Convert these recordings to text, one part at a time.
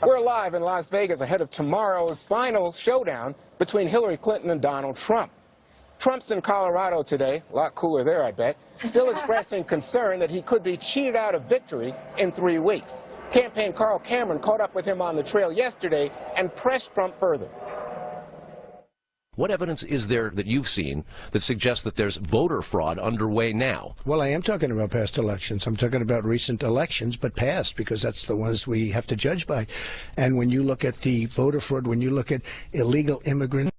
We're live in Las Vegas ahead of tomorrow's final showdown between Hillary Clinton and Donald Trump. Trump's in Colorado today, a lot cooler there, I bet, still expressing concern that he could be cheated out of victory in 3 weeks. Campaign Carl Cameron caught up with him on the trail yesterday and pressed Trump further. What evidence is there that you've seen that suggests that there's voter fraud underway now? Well, I am talking about past elections. I'm talking about recent elections, but past, because that's the ones we have to judge by. And when you look at the voter fraud, when you look at illegal immigrants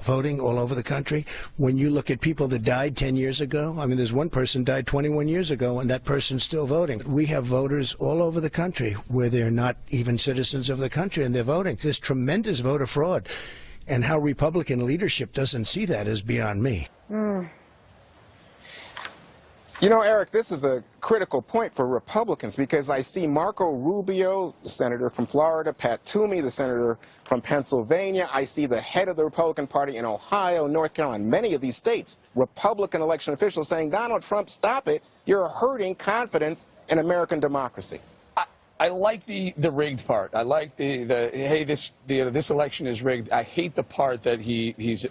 voting all over the country, when you look at people that died 10 years ago, I mean, there's one person died 21 years ago, and that person's still voting. We have voters all over the country where they're not even citizens of the country, and they're voting. There's tremendous voter fraud. And how Republican leadership doesn't see that is beyond me. You know, Eric, this is a critical point for Republicans because I see Marco Rubio, the senator from Florida, Pat Toomey, the senator from Pennsylvania. I see the head of the Republican Party in Ohio, North Carolina, many of these states, Republican election officials saying, Donald Trump, stop it. You're hurting confidence in American democracy. I like the rigged part. I like hey, this election is rigged. I hate the part that he's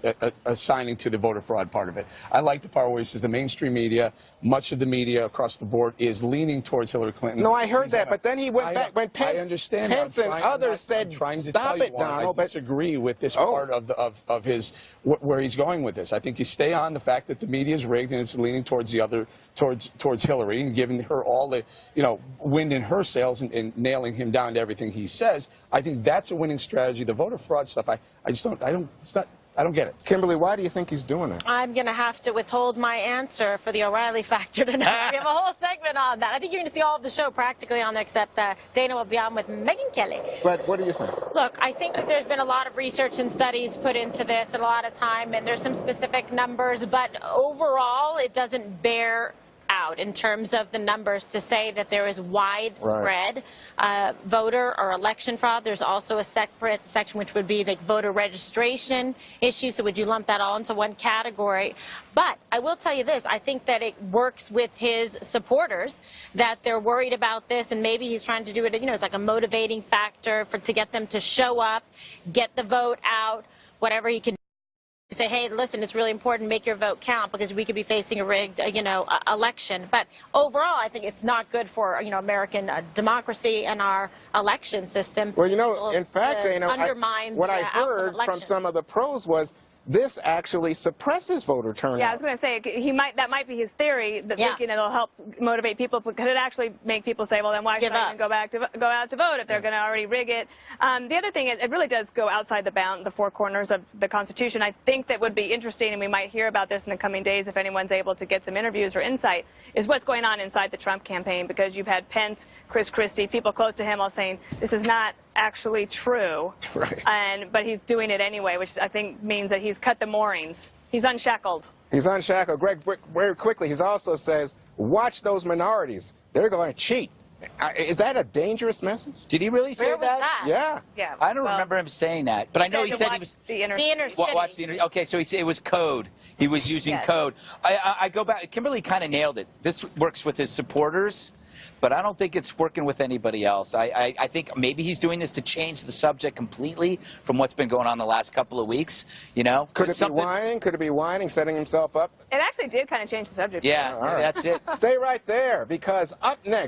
assigning to the voter fraud part of it. I like the part where he says the mainstream media, much of the media across the board, is leaning towards Hillary Clinton. No, I heard that, but then he went back when Pence and others said, stop it, Donald. I disagree with this part of his where he's going with this. I think you stay on the fact that the media is rigged and it's leaning towards the other towards Hillary and giving her all the wind in her sails and nailing him down to everything he says. I think that's a winning strategy. The voter fraud stuff, I don't get it. Kimberly, why do you think he's doing that? I'm going to have to withhold my answer for the O'Reilly factor tonight. We have a whole segment on that. I think you're going to see all of the show practically on there, except Dana will be on with Megyn Kelly. But what do you think? Look, I think that there's been a lot of research and studies put into this and a lot of time, and there's some specific numbers, but overall it doesn't bear out in terms of the numbers to say that there is widespread voter or election fraud. There's also a separate section which would be the voter registration issue. So would you lump that all into one category? But I will tell you this, I think that it works with his supporters that they're worried about this, and maybe he's trying to do it, it's like a motivating factor to get them to show up, get the vote out, whatever he can say, hey, listen, it's really important, make your vote count because we could be facing a rigged, election. But overall, I think it's not good for, American democracy and our election system. Well, in fact, undermine what I heard from some of the pros was this actually suppresses voter turnout. Yeah, I was going to say that might be his theory that thinking it'll help motivate people, because it actually make people say, well, then why should I even go out to vote if they're going to already rig it? The other thing is it really does go outside the four corners of the Constitution. I think that would be interesting, and we might hear about this in the coming days if anyone's able to get some interviews or insight, is what's going on inside the Trump campaign, because you've had Pence, Chris Christie, people close to him all saying this is not actually true, but he's doing it anyway, which I think means that he's cut the moorings. He's unshackled. He's unshackled. Greg, very quickly, he also says, watch those minorities. They're going to cheat. Is that a dangerous message? Did he really say that? Yeah. I don't remember him saying that, but I know he said he was the inner city. Okay, so he said it was code. He was using code. I go back. Kimberly kind of nailed it. This works with his supporters, but I don't think it's working with anybody else. I think maybe he's doing this to change the subject completely from what's been going on the last couple of weeks. Could it be whining? Could it be whining, setting himself up? It actually did kind of change the subject. Yeah, that's it. Stay right there, because up next.